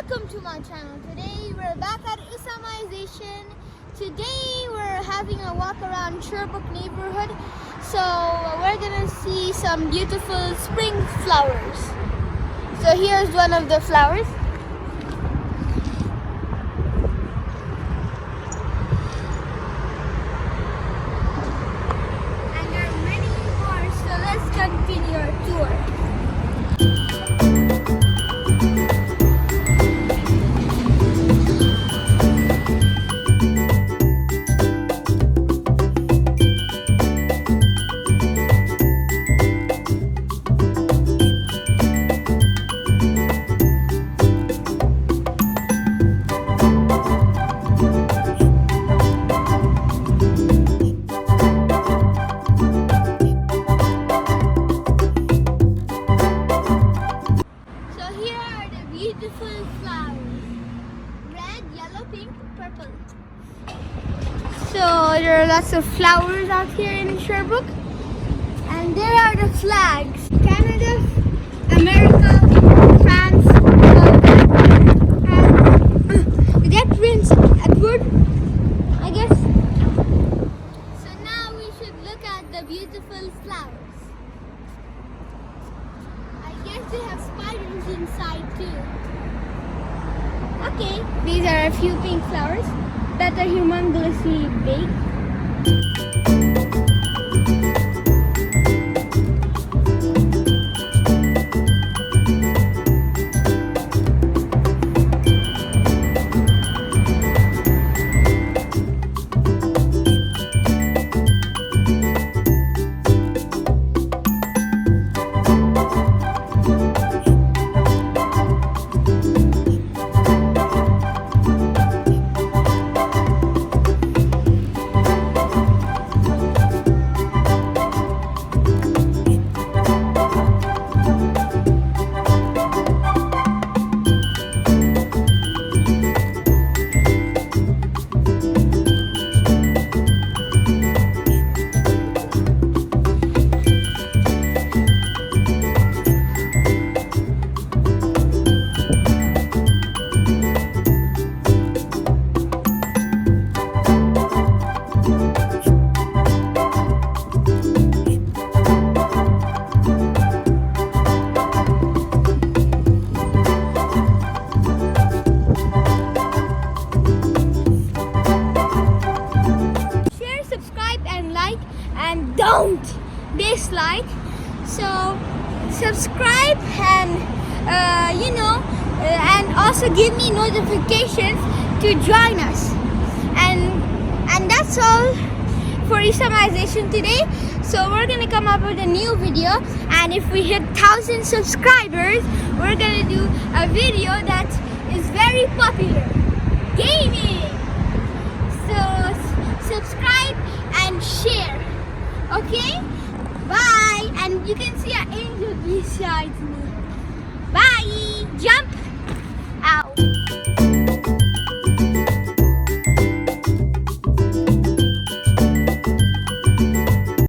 Welcome to my channel. Today we're back at Esamization. Today we're having a walk around Sherbrooke neighborhood. So we're gonna see some beautiful spring flowers. So here's one of the flowers. And there are many more, so let's continue our tour. Beautiful flowers. Red, yellow, pink, purple. So there are lots of flowers out here in Sherbrooke. And there are the flags. Canada, America, France, and that Prince Edward, I guess. So now we should look at the beautiful flowers. I guess they have spiders inside too. Okay, these are a few pink flowers that are humongously big. And don't dislike. So subscribe and and also give me notifications to join us. And that's all for Esamization today. So we're gonna come up with a new video, and if we hit 1,000 subscribers, we're gonna do a video that is very popular.